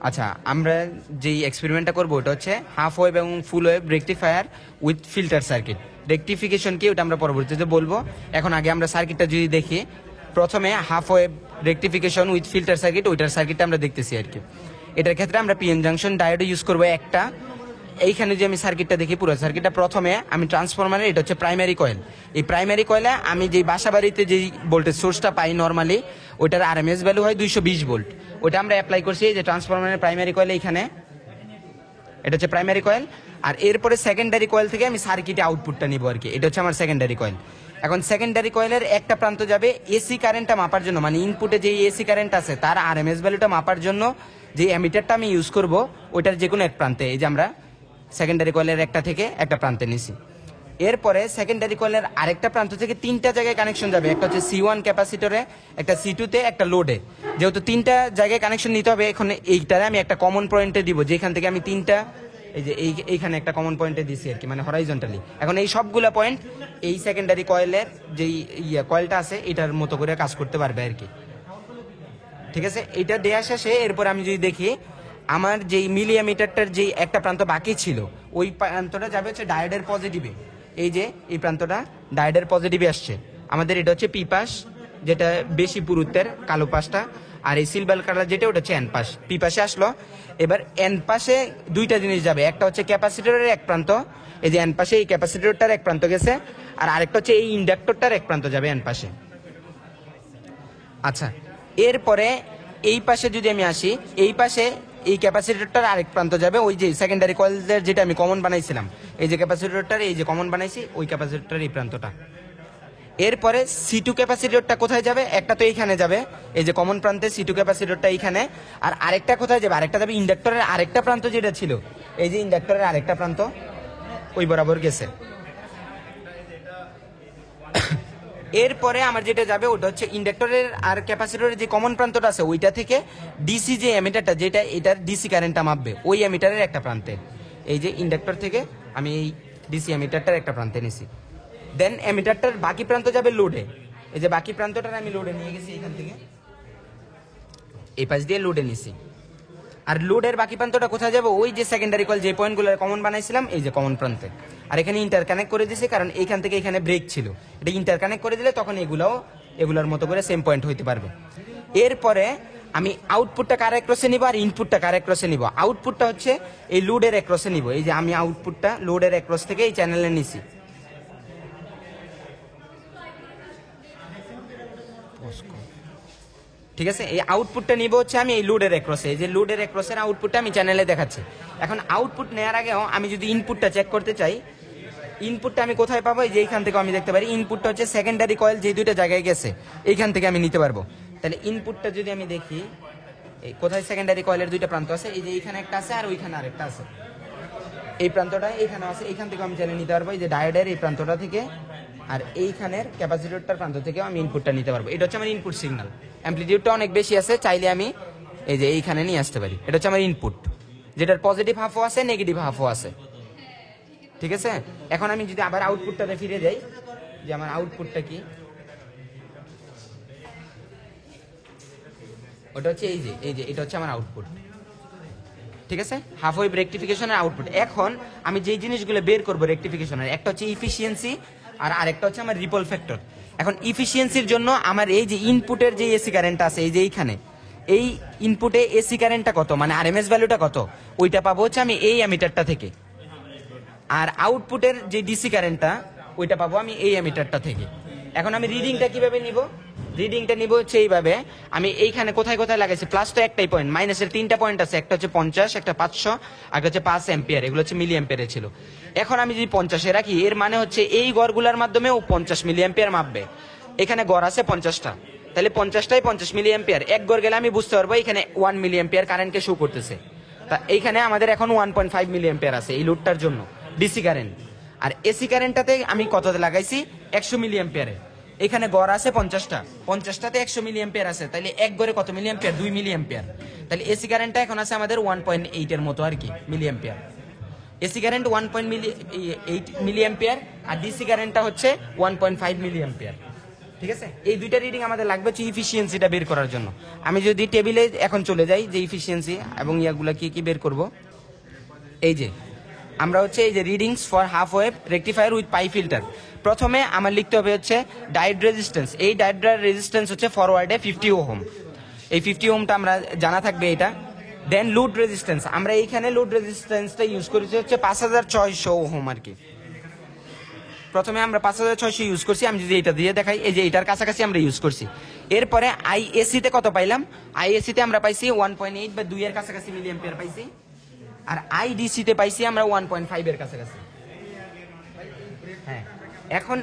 আচ্ছা, আমরা যেই এক্সপেরিমেন্টটা করবো ওটা হচ্ছে হাফ ওয়েভ এবং ফুল wave rectifier with filter circuit. Rectification কি ওটা আমরা পরবর্তীতে বলবো। এখন আগে আমরা সার্কিটটা যদি দেখি, প্রথমে half wave rectification with filter circuit, ওইটার সার্কিটটা আমরা দেখতেছি আর কি। এটার ক্ষেত্রে আমরা পিএন জাংশন ডায়োড ইউজ করবো একটা। এইখানে যে আমি সার্কিটটা দেখি, পুরো সার্কিটটা প্রথমে আমি ট্রান্সফরমারের, এটা হচ্ছে প্রাইমারি কয়েল। এই প্রাইমারি কয়েলে আমি যেই বাসা বাড়িতে যেই ভোল্টেজ সোর্সটা পাই নর্মালি, ওইটার আরএমএস ভ্যালু হয় 220 ভোল্ট। ওইটা আমরা অ্যাপ্লাই করছি এই যে ট্রান্সফরমারের প্রাইমারি কয়েলে, এইখানে এটা হচ্ছে প্রাইমারি কয়েল। আর এরপরে সেকেন্ডারি কয়েল থেকে আমি সার্কিটে আউটপুটটা নিব আর কি। এটা হচ্ছে আমার সেকেন্ডারি কয়েল। এখন সেকেন্ডারি কয়েলের একটা প্রান্ত যাবে এসি কারেন্টটা মাপার জন্য, মানে ইনপুটে যে এসি কারেন্ট আছে তার আরএমএস ভ্যালুটা মাপার জন্য যে অ্যামিটারটা আমি ইউজ করব, ওইটার যে কোনো এক প্রান্তে, এই যে আমরা সেকেন্ডারি কয়েলের একটা থেকে একটা প্রান্তে নিছি। এরপরে সেকেন্ডারি কয়েলের আরেকটা প্রান্ত থেকে তিনটা জায়গায় কানেকশন যাবে, একটা হচ্ছে C1 ক্যাপাসিটরে, একটা C2-তে, একটা লোডে। যেহেতু তিনটা জায়গায় কানেকশন নিতে হবে, এখন এইটারে আমি একটা কমন পয়েন্টে দিব, যেখান থেকে আমি তিনটা, এই যে এইখানে একটা কমন পয়েন্টে দিছি আর কি, মানে হরাইজন্টালি। এখন এই সবগুলা পয়েন্ট এই সেকেন্ডারি কয়েলের যেই কয়েলটা আছে এটার মতো করে কাজ করতে পারবে আর কি। ঠিক আছে, এটা দেয়া শেষে এরপর আমি যদি দেখি আমার যেই মিলিঅ্যামিটারটার যেই একটা প্রান্ত বাকি ছিল, ওই প্রান্তটা যাবে হচ্ছে ডায়োডের পজিটিভে। এই যে এই প্রান্তটা ডায়োডের পজিটিভে আসছে আমাদের, এটা হচ্ছে পি পাশ, যেটা বেশি পুরুত্বের কালো পাশটা। আর এই সিলভার কালার যেটা, ওটা হচ্ছে এন পাশ। পি পাশে আসলো। এবার এন পাশে দুইটা জিনিস যাবে, একটা হচ্ছে ক্যাপাসিটরের এক প্রান্ত, এই যে এন পাশে এই ক্যাপাসিটরটার এক প্রান্ত গেছে, আর আরেকটা হচ্ছে এই ইন্ডাক্টরটার এক প্রান্ত যাবে এন পাশে। আচ্ছা, এরপরে এই পাশে যদি আমি আসি, এই পাশে এই ক্যাপাসিটরটার আরেক প্রান্ত যাবে ওই যে সেকেন্ডারি কয়েলের যেটা আমি কমন বানাইছিলাম, এই যে ক্যাপাসিটরটার এই যে কমন বানাইছি, ওই ক্যাপাসিটরটার এই প্রান্তটা। এরপরে C2 ক্যাপাসিটরটা কোথায় যাবে? একটা তো এইখানে যাবে, এই যে কমন প্রান্তে C2 ক্যাপাসিটরটা এইখানে। আর আরেকটা কোথায় যাবে? আরেকটা যাবে ইন্ডাক্টরের আরেকটা প্রান্ত যেটা ছিল, এই যে ইন্ডাক্টরের আরেকটা প্রান্ত ওই বরাবর গেছে। এরপরে আমার যেটা যাবে ওটা হচ্ছে ইন্ডাক্টরের আর ক্যাপাসিটরের যে কমন প্রান্তটা আছে, ওইটা থেকে ডিসি যে অ্যামিটারটা, যেটা এটার ডিসি কারেন্টটা মাপবে, ওই অ্যামিটারের একটা প্রান্তে, এই যে ইন্ডাক্টর থেকে আমি এই ডিসি অ্যামিটারটার একটা প্রান্তে নিছি। দেন অ্যামিটারটার বাকি প্রান্ত যাবে লোডে, এই যে বাকি প্রান্তটা আমি লোডে নিয়ে গেছি, এখান থেকে এই পাশ দিয়ে লোডে নিছি। আর লোডের বাকি প্রান্তটা কোথায় যাবে? ওই যে সেকেন্ডারি কয়েল যে পয়েন্টগুলো কমন বানাইছিলাম, এই যে কমন প্রান্তে। আর এখানে ইন্টারকানেক্ট করে দিয়েছি, কারণ এইখান থেকে এখানে ব্রেক ছিল, এটা ইন্টারকানেক্ট করে দিলে তখন এগুলোর মতো করে সেম পয়েন্ট হইতে পারবে। এরপরে আমি আউটপুটটা কার একক্রসে নিব আর ইনপুটটা কার একক্রসে নিব? আউটপুটটা হচ্ছে এই লোডের একক্রসে নিব। এই যে আমি আউটপুটটা লোডের একক্রস থেকে এই চ্যানেলে নিছি। ঠিক আছে, এই আউটপুটটা নিব হচ্ছে আমি এই লোডের একক্রসে, এই যে লোডের একক্রসের আউটপুটটা আমি চ্যানেলে দেখাচ্ছি। এখন আউটপুট নেওয়ার আগেও আমি যদি ইনপুটটা চেক করতে চাই, ইনপুটটা আমি কোথায় পাবো? এই যে এইখান থেকে আমি দেখতে পারি ইনপুটটা হচ্ছে সেকেন্ডারি কয়েল যে দুইটা জায়গায় গেছে, এইখান থেকে আমি নিতে পারবো। তাহলে ইনপুটটা যদি আমি দেখি, এই কোথায় সেকেন্ডারি কয়েলের দুইটা প্রান্ত আছে, এই যে এইখানে একটা আছে আর ওইখানে আরেকটা আছে, এই প্রান্তটা এইখানে আছে, এইখান থেকে আমি চ্যানেল নিতে পারবো, এই যে ডায়োডের এই প্রান্তটা থেকে, আর এইখানের ক্যাপাসিটরটার প্রান্ত থেকেও আমি ইনপুটটা নিতে পারবো। এটা হচ্ছে আমার ইনপুট সিগন্যাল। অ্যাম্পলিটিউডটা অনেক বেশি আছে, চাইলে আমি এই যে এইখানে নিয়ে আসতে পারি। এটা হচ্ছে আমার ইনপুট, যেটার পজিটিভ হাফও আছে, নেগেটিভ হাফও আছে। ঠিক আছে, এখন আমি যদি আবার আউটপুটটাতে ফিরে যাই, যে আমার আউটপুটটা কি, ওটা হচ্ছে এই যে এটা হচ্ছে আমার আউটপুট। ঠিক আছে, হাফ ওয়েভ রেকটিফিকেশনের আউটপুট। এখন আমি যেই জিনিসগুলো বের করবো রেকটিফিকেশনের, একটা হচ্ছে ইফিসিয়েন্সি আর আরেকটা হচ্ছে আমার রিপল ফ্যাক্টর। এখন ইফিসিয়েন্সির জন্য আমার এই যে ইনপুটের যে এসি কারেন্ট আছে, এই যে এইখানে এই ইনপুটে এসি কারেন্টটা কত, মানে আরএমএস ভ্যালুটা কত, ওইটা পাবো হচ্ছে আমি এই অ্যামিটারটা থেকে। আর আউটপুটের যে ডিসি কারেন্টটা, ওইটা পাবো আমি এই অ্যামিটারটা থেকে। এখন আমি রিডিংটা কিভাবে নিব? রিডিংটা নিব হচ্ছে এইভাবে, আমি এইখানে কোথায় কোথায় লাগাইছি, প্লাস তো একটাই পয়েন্ট, মাইনাসের তিনটা পয়েন্ট আছে, একটা হচ্ছে 50, একটা 500, একটা হচ্ছে 5 অ্যাম্পিয়ার, এগুলো হচ্ছে মিলি অ্যাম্পিয়ারে ছিল। এখন আমি যদি 50-এ রাখি, এর মানে হচ্ছে এই গড়গুলোর মাধ্যমে ও 50 মিলি অ্যাম্পিয়ার মাপবে। এখানে গড় আছে 50টা, তাহলে 50টাই 50 মিলি অ্যাম্পিয়ার। এক গড় গেলে আমি বুঝতে পারবো এখানে 1 মিলি অ্যাম্পিয়ার কারেন্টকে শো করতেছে। তা এইখানে আমাদের এখন 1.5 মিলি অ্যাম্পিয়ার আছে এই লোডটার জন্য ডিসি কারেন্ট। আর এসি কারেন্টটাতে আমি কততে লাগাইছি? 100 মিলি অ্যাম্পিয়ারে। এখানে গড় আছে 50টাতে 100 মিলি অ্যাম্পিয়ার আছে, তাহলে এক গড়ে কত মিলি অ্যাম্পিয়ার? 2 milli ampere. তাহলে এসি কারেন্টটা এখন আছে আমাদের 1.8 এর মতো আর কি milli ampere. AC current 1.8 milli ampere, আর ডিসি কারেন্টটা হচ্ছে 1.5 মিলি অ্যাম্পিয়ার। ঠিক আছে, এই দুইটা রিডিং আমাদের লাগবে হচ্ছে ইফিসিয়েন্সিটা বের করার জন্য। আমি যদি টেবিলে এখন চলে যাই যে ইফিসিয়েন্সি এবং ইয়াগুলা কি কি বের করব, এই যে আমরা হচ্ছে এই যে readings for half wave rectifier with pi filter, প্রথমে আমার লিখতে হবে হচ্ছে ডায়োড রেজিস্ট্যান্স। এই ডায়োড রেজিস্ট্যান্স হচ্ছে ফরওয়ার্ডে 50 ওহম, এই 50 ওহমটা আমরা জানা থাকবে এটা। দেন লোড রেজিস্ট্যান্স, আমরা এইখানে লোড রেজিস্ট্যান্সটা ইউজ করেছি হচ্ছে 5600 ওহম আর কি। প্রথমে আমরা 5600 ইউজ করছি, আমি যদি এটা দিয়ে দেখাই, এই যে এটার কাছাকাছি আমরা ইউজ করছি। এরপরে আইএসিতে কত পাইলাম, আইএসিতে আমরা পাইছি 1.8 বা 2 এর কাছাকাছি মিলি অ্যাম্পিয়ার পাইছি, আর আইডিসিতে পাইছি আমরা 1.5 এর কাছাকাছি। হ্যাঁ, এখন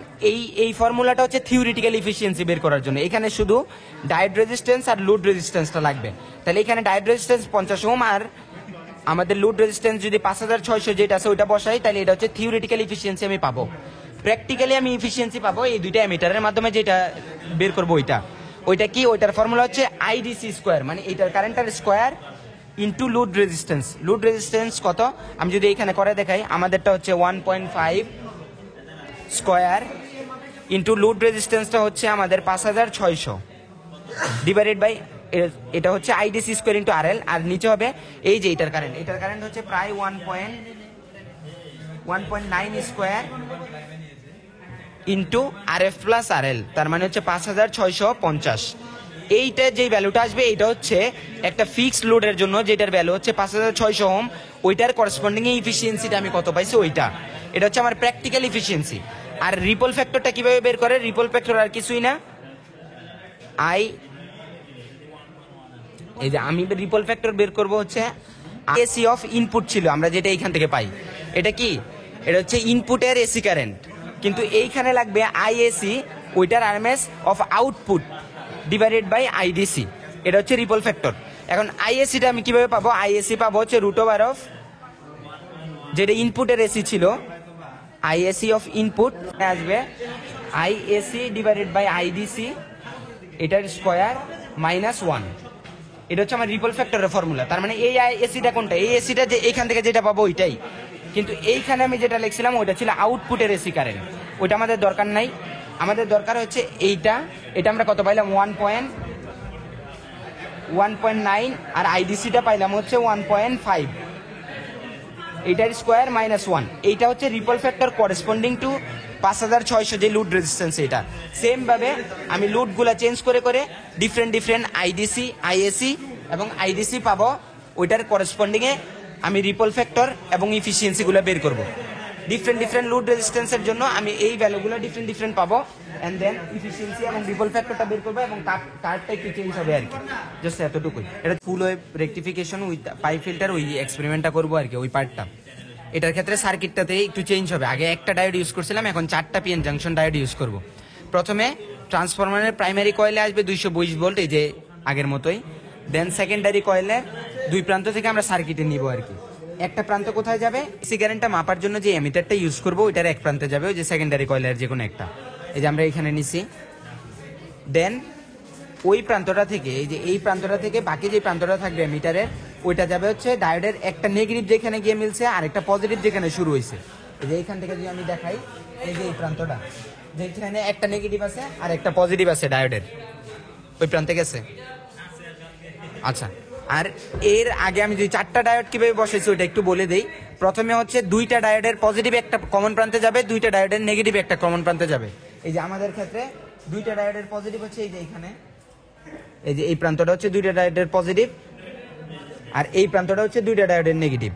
এই ফর্মুলাটা হচ্ছে থিওরিটিক্যাল ইফিসিয়েন্সি বের করার জন্য। এখানে শুধু ডায়োড রেজিস্ট্যান্স আর লোড রেজিস্ট্যান্সটা লাগবে। তাহলে এখানে ডায়োড রেজিস্ট্যান্স 50 ওহম আর আমাদের লোড রেজিস্ট্যান্স যদি 5600 যেটা আছে ওইটা বসাই, তাহলে এটা হচ্ছে থিওরিটিক্যাল ইফিসিয়েন্সি আমি পাবো। প্র্যাকটিক্যালি আমি ইফিসিয়েন্সি পাবো এই দুইটা এমিটারের মাধ্যমে, যেটা বের করবো ওইটা কি, ওইটার ফর্মুলা হচ্ছে আইডিসি স্কোয়ার, মানে এইটার কারেন্টের square into load resistance. Load resistance কত, আমি যদি এখানে করে দেখাই, আমাদেরটা হচ্ছে 1.5 স্কোয়ার ইন্টু লোড রেজিস্ট্যান্সটা হচ্ছে আমাদের 5600 ডিভাইডেড বাই, এটা হচ্ছে আইডিসি স্কোয়ার ইন্টু আরএল, আর নিচে হবে এই যে এটার কারেন্ট হচ্ছে প্রায় 1.9 square into RF plus RL, তার মানে হচ্ছে 5650। এইটা যেই ভ্যালুটা আসবে এটা হচ্ছে একটা ফিক্সড লোডের জন্য, যেটার ভ্যালু হচ্ছে 5600 ওহম, ওইটার করসপন্ডিং ইফিসিয়েন্সিটা আমি কত পাইছি ওইটা। এটা হচ্ছে আমার প্র্যাকটিক্যাল ইফিসিয়েন্সি। আর রিপল ফ্যাক্টরটা কিভাবে বের করে, রিপল ফ্যাক্টর আর কিছুই না, এই যে আমি রিপল ফ্যাক্টর বের করব হচ্ছে এসি অফ ইনপুট ছিল আমরা যেটা এইখান থেকে পাই, এটা কি, এটা হচ্ছে ইনপুটের এসি কারেন্ট, কিন্তু এইখানে লাগবে আইএসি, ওইটার RMS of output divided by IDC, এটা হচ্ছে রিপল ফ্যাক্টর। এখন আইএসিটা আমি কিভাবে পাবো, আইএসি পাবো হচ্ছে রুট ওভার অফ যেটা ইনপুটের এসি ছিল, আইএসি অফ ইনপুট আসবে আইএসি ডিভাইডেড বাই আইডিসি, এটার স্কোয়ার -1। এটা হচ্ছে আমার রিপল ফ্যাক্টরের ফর্মুলা। তার মানে এই এসিটা কোনটা, এই এসিটা যে এইখান থেকে যেটা পাবো ওইটাই, কিন্তু এইখানে আমি যেটা লিখছিলাম ওইটা ছিল আউটপুটের এসি কারেন্ট, ওইটা আমাদের দরকার নাই। আমাদের দরকার হচ্ছে এটা আমরা কত পাইলাম 1.9, আর আইডিসিটা পাইলাম হচ্ছে 1.5, এইটার স্কোয়ার -1। এইটা হচ্ছে রিপল ফ্যাক্টর করেসপন্ডিং টু 5600 যে লুড রেজিস্ট্যান্স। এটা সেম ভাবে আমি লুডগুলা চেঞ্জ করে করে ডিফারেন্ট আইডিসি, আইএসি এবং আইডিসি পাবো, ওইটার করেসপন্ডিং এ আমি রিপল ফ্যাক্টর এবং ইফিসিয়েন্সিগুলো বের করব। ডিফারেন্ট লুড রেজিস্ট্যান্সের জন্য আমি এই ভ্যালুগুলো ডিফারেন্ট পাবো, এন্ড দেন ইফিসিয়েন্সি এবং রিপল ফ্যাক্টরটা বের করবো, এবং তারটা একটু চেঞ্জ হবে আর কি, জাস্ট এতটুকুই। এটা ফুল wave rectification with pi filter, ওই এক্সপেরিমেন্টটা করবো আর কি, ওই পার্টটা। এটার ক্ষেত্রে সার্কিটটাতে একটু চেঞ্জ হবে, আগে একটা ডায়োড ইউজ করছিলাম, এখন 4টা পিএন জাংশন ডায়োড ইউজ করব। প্রথমে ট্রান্সফরমারের প্রাইমারি কয়েলে আসবে 220 ভোল্ট, এই যে আগের মতোই। দেন সেকেন্ডারি কয়েলের দুই প্রান্ত থেকে আমরা সার্কিটে নিব আর কি। একটা প্রান্ত কোথায় যাবে, এসি কারেন্টটা মাপার জন্য যে এমিটারটা ইউজ করবো ওইটার এক প্রান্তে যাবে, ওই যে সেকেন্ডারি কয়েলের যে কোনো একটা, এই যে আমরা এখানে নিছি। দেন ওই প্রান্তটা থেকে, এই যে এই প্রান্তটা থেকে বাকি যে প্রান্তটা থাকবে মিটারের, ওইটা যাবে হচ্ছে ডায়োডের একটা নেগেটিভ যেখানে গিয়ে মিলছে আর একটা পজিটিভ যেখানে শুরু হয়েছে। এই যে এইখান থেকে যদি আমি দেখাই, এই যে এই প্রান্তটা যেখানে একটা নেগেটিভ আছে আর একটা পজিটিভ আছে ডায়োডের, ওই প্রান্তে গেছে। আচ্ছা, আর এর আগে আমি যদি 4টা ডায়োড কিভাবে বসাইছি ওইটা একটু বলে দেই। প্রথমে হচ্ছে 2টা ডায়োডের পজিটিভ একটা কমন প্রান্তে যাবে, 2টা ডায়োডের নেগেটিভ একটা কমন প্রান্তে যাবে। এই যে আমাদের ক্ষেত্রে 2টা ডায়োডের পজিটিভ হচ্ছে এই যে এইখানে, এই যে এই প্রান্তটা হচ্ছে 2টা ডায়োডের পজিটিভ, আর এই প্রান্তটা হচ্ছে 2টা ডায়োডের নেগেটিভ।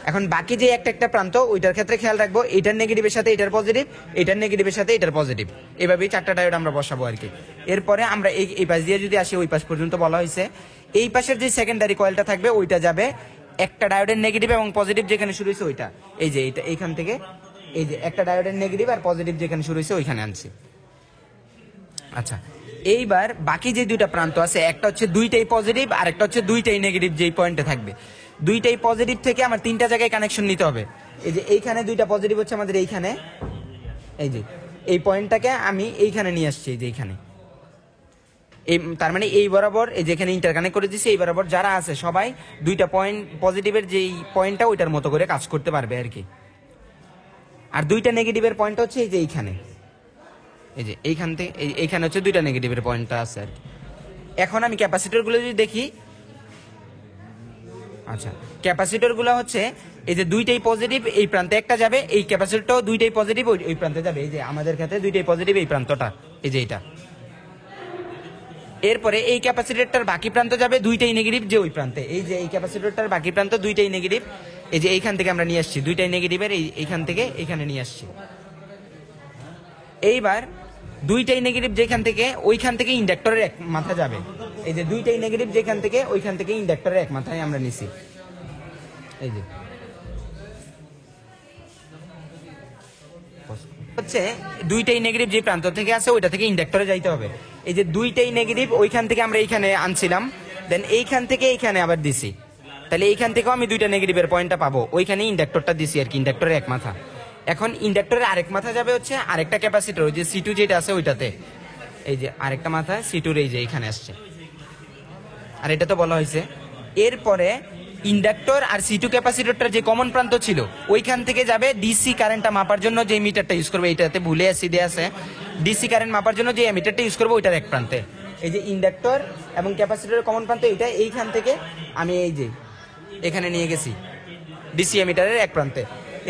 এখন বাকি যে একটা প্রান্ত, ওইটার ক্ষেত্রে খেয়াল রাখবো এটার নেগেটিভের সাথে এটার পজিটিভ, এটার নেগেটিভের সাথে এটার পজিটিভ, এভাবেই 4টা ডায়োড আমরা বসাবো আর কি। এরপরে আমরা এই পাশ দিয়ে যদি আসি, ওই পাশ পর্যন্ত বলা হয়েছে, এই পাশের যে সেকেন্ডারি কয়েলটা থাকবে ওইটা যাবে একটা ডায়োডের নেগেটিভ এবং পজিটিভ যেখানে শুরু হয়েছে ওইটা, এই যে এইটা এইখান থেকে, এই যে একটা ডায়োডের নেগেটিভ আর পজিটিভ যেখানে শুরু হয়েছে ওইখানে আনছি। আচ্ছা, এইবার বাকি যে 2টা প্রান্ত আছে, একটা হচ্ছে 2টাই পজিটিভ আর একটা হচ্ছে 2টাই নেগেটিভ, যেই পয়েন্টে থাকবে 2টাই পজিটিভ থেকে আমার 3টা জায়গায় কানেকশন নিতে হবে। এই যে এইখানে 2টা পজিটিভ হচ্ছে আমাদের এইখানে, এই যে এই পয়েন্টটাকে আমি এইখানে নিয়ে আসছি, এই যে এইখানে, এই তার মানে এই বরাবর এই যেখানে ইন্টারকানেক্ট করে দিচ্ছি, এই বরাবর যারা আছে সবাই 2টা পয়েন্ট পজিটিভের যেই পয়েন্টটা ওইটার মতো করে কাজ করতে পারবে আর কি। আর 2টা নেগেটিভের পয়েন্ট হচ্ছে এই যে এইখানে, এই যে এইখান থেকে এইখানে হচ্ছে দুইটা নেগেটিভের পয়েন্টটা আছে আর কি। এখন আমি ক্যাপাসিটরগুলো যদি দেখি, আচ্ছা ক্যাপাসিটরগুলো হচ্ছে এই যে দুইটাই পজিটিভ, এই প্রান্তে একটা যাবে, এই ক্যাপাসিটরটাও দুইটাই পজিটিভ ওই প্রান্তে যাবে। এই যে আমাদের ক্ষেত্রে দুইটাই পজিটিভ এই প্রান্তটা, এই যে এটা। এরপরে এই ক্যাপাসিটরটার বাকি প্রান্ত যাবে দুইটাই নেগেটিভ যে ওই প্রান্তে, এই যে এই ক্যাপাসিটরটার বাকি প্রান্ত দুইটাই নেগেটিভ, এই যে এইখান থেকে আমরা নিয়ে আসছি দুইটাই নেগেটিভের, এইখান থেকে এইখানে নিয়ে আসছি। এইবার দুইটাই নেগেটিভ যেখান থেকে ওইখান থেকে ইন্ডাক্টরের এক মাথা যাবে, এই যে দুইটাই নেগেটিভ যেখান থেকে ওইখান থেকে ইন্ডাক্টরের এক মাথায় আমরা নিছি। এই যে হচ্ছে দুইটাই নেগেটিভ যে প্রান্ত থেকে আছে ওইটা থেকে ইন্ডাক্টরে যাইতে হবে। এই যে দুইটাই নেগেটিভ ওইখান থেকে আমরা এইখানে আনছিলাম, দেন এইখান থেকে এইখানে আবার দিছি, তাহলে এইখান থেকেও আমি দুইটা নেগেটিভের পয়েন্টটা পাবো, ওইখানে ইন্ডাক্টরটা দিছি আর কি, ইন্ডাক্টরের এক মাথা। এখন ইন্ডাক্টরের আরেক মাথা যাবে হচ্ছে আরেকটা ক্যাপাসিটর, ওই যে C2 যেটা আছে ওইটাতে, এই যে আরেকটা মাথা C2 এই যে এইখানে আসছে, আর এটা তো বলা হয়েছে। এরপরে ইন্ডাক্টর আর C2 ক্যাপাসিটরটার যে কমন প্রান্ত ছিল ওইখান থেকে যাবে ডিসি কারেন্টটা মাপার জন্য যে মিটারটা ইউজ করবে, এইটাতে ভুলে আসি দেয়া আছে, ডিসি কারেন্ট মাপার জন্য যে মিটারটা ইউজ করবো ওইটার এক প্রান্তে। এই যে ইন্ডাক্টর এবং ক্যাপাসিটরের কমন প্রান্ত এইটা, এইখান থেকে আমি এই যে এখানে নিয়ে গেছি ডিসি মিটারের এক প্রান্তে।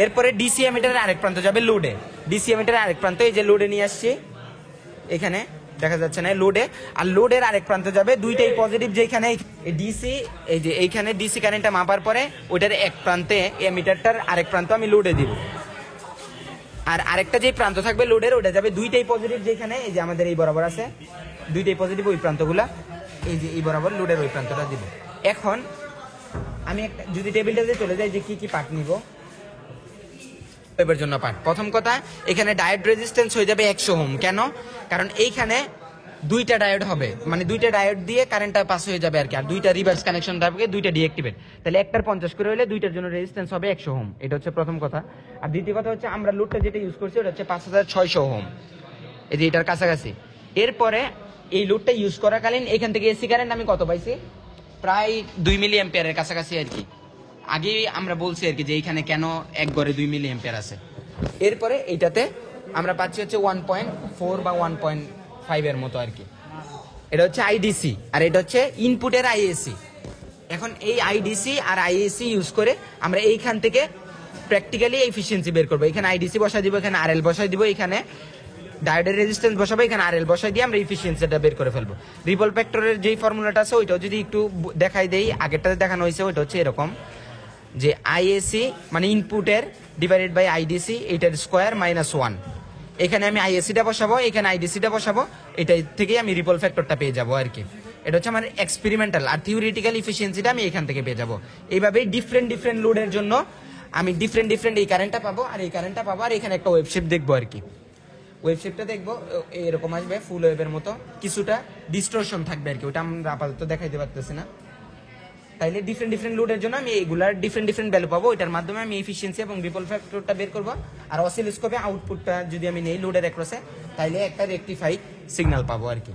এরপরে ডিসি মিটারের আরেক প্রান্ত যাবে লোডে, ডিসি মিটারের আরেক প্রান্ত এই যে লোডে নিয়ে আসছি, এখানে দেখা যাচ্ছে না লোডে, আর লোডের আরেক প্রান্ত যাবে দুইটাই পজিটিভ যেখানে ডিসি, এই যে এইখানে ডিসি কারেন্টটা মাপার পরে ওইটার এক প্রান্তে মিটারটার আরেক প্রান্ত আমি লোডে দিব, আর আরেকটা যে প্রান্ত থাকবে লোডের ওটা যাবে দুইটাই পজিটিভ যেখানে, এই যে আমাদের এই বরাবর আছে দুইটাই পজিটিভ ওই প্রান্তগুলা, এই যে এই বরাবর লোডের ওই প্রান্তটা দিব। এখন আমি একটা যদি টেবিলটাতে চলে যাই যে কি কি পার্ট নিব এর জন্য পার্ট, প্রথম কথা এখানে ডায়োড রেজিস্ট্যান্স হয়ে যাবে 100 ওহম। কেন? কারণ এইখানে দুইটা ডায়োড হবে, মানে দুইটা ডায়োড দিয়ে কারেন্টটা পাস হয়ে যাবে আর কি, আর দুইটা রিভার্স কানেকশন থাকবে, দুইটা ডিঅ্যাক্টিভেট, তাহলে একটার 50 করে হলে দুইটার জন্য রেজিস্ট্যান্স হবে 100 ওহম। এটা হচ্ছে প্রথম কথা। আর দ্বিতীয় কথা হচ্ছে আমরা লোডটা যেটা ইউজ করছি ওটা হচ্ছে 5600 ওহম, এই যে এটার কাছাকাছি। এরপরে এই লোডটা ইউজ করাকালীন এখান থেকে এসি কারেন্ট আমি কত পাইছি, প্রায় 2 মিলি অ্যাম্পিয়ারের কাছাকাছি আর কি। আগে আমরা বলছি আর কি যে এইখানে কেন এক গড়ে 2 মিলি অ্যাম্পিয়ার আছে। এরপরে এইটাতে আমরা পাচ্ছি হচ্ছে 1.4 বা 1.5 এর মতো আর কি। এটা হচ্ছে আইডিসি আর এটা হচ্ছে ইনপুটের আইএসি। এখন এই আইডিসি আর আইএসি ইউজ করে আমরা এইখান থেকে প্র্যাকটিক্যালি এফিসিয়েন্সি বের করবো। এখানে আইডিসি বসাই দিব, এখানে আরএল বসাই দিব, এখানে ডায়োডের রেজিস্ট্যান্স বসাবো, এখানে আরএল বসাই দিয়ে আমরা এফিসিয়েন্সিটা বের করে ফেলবো। রিপল ফ্যাক্টরের যেই ফর্মুলাটা আছে ওইটাও যদি একটু দেখাই দেই, আগেরটাতে দেখানো হয়েছে, ওইটা হচ্ছে এরকম যে আইএসি মানে ইনপুটের ডিভাইডেড বাই আইডিসি এটার স্কোয়ার -1। এখানে আমি আইএসিটা বসাবো, এখানে আইডিসিটা বসাবো, এটা থেকেই আমি রিপল ফ্যাক্টরটা পেয়ে যাবো আর কি। এটা হচ্ছে আমার এক্সপেরিমেন্টাল, আর থিওরিটিক্যাল এফিসিয়েন্সিটা আমি এখান থেকে পেয়ে যাবো। এইভাবেই ডিফারেন্ট লোডের জন্য আমি ডিফারেন্ট এই কারেন্টটা পাবো আর এই কারেন্টটা পাবো, আর এখানে একটা ওয়েবশেপ দেখবো আর কি। ওয়েবশেপটা দেখবো এরকম আসবে, ফুল ওয়েভের মতো, কিছুটা ডিস্টরশন থাকবে আর কি, ওটা আমরা আপাতত দেখাইতে পারতেছি না। তাইলে ডিফারেন্ট লোডের জন্য আমি এইগুলার ডিফারেন্ট ভ্যালু পাবো, এটার মাধ্যমে আমি এফিসিয়েন্সি এবং রিপল ফ্যাক্টরটা বের করবো। আর অসিলোস্কোপে আউটপুটটা যদি আমি নেই লোডের অ্যাক্রসে, তাইলে একটা রেকটিফাইড সিগন্যাল পাবো আর কি।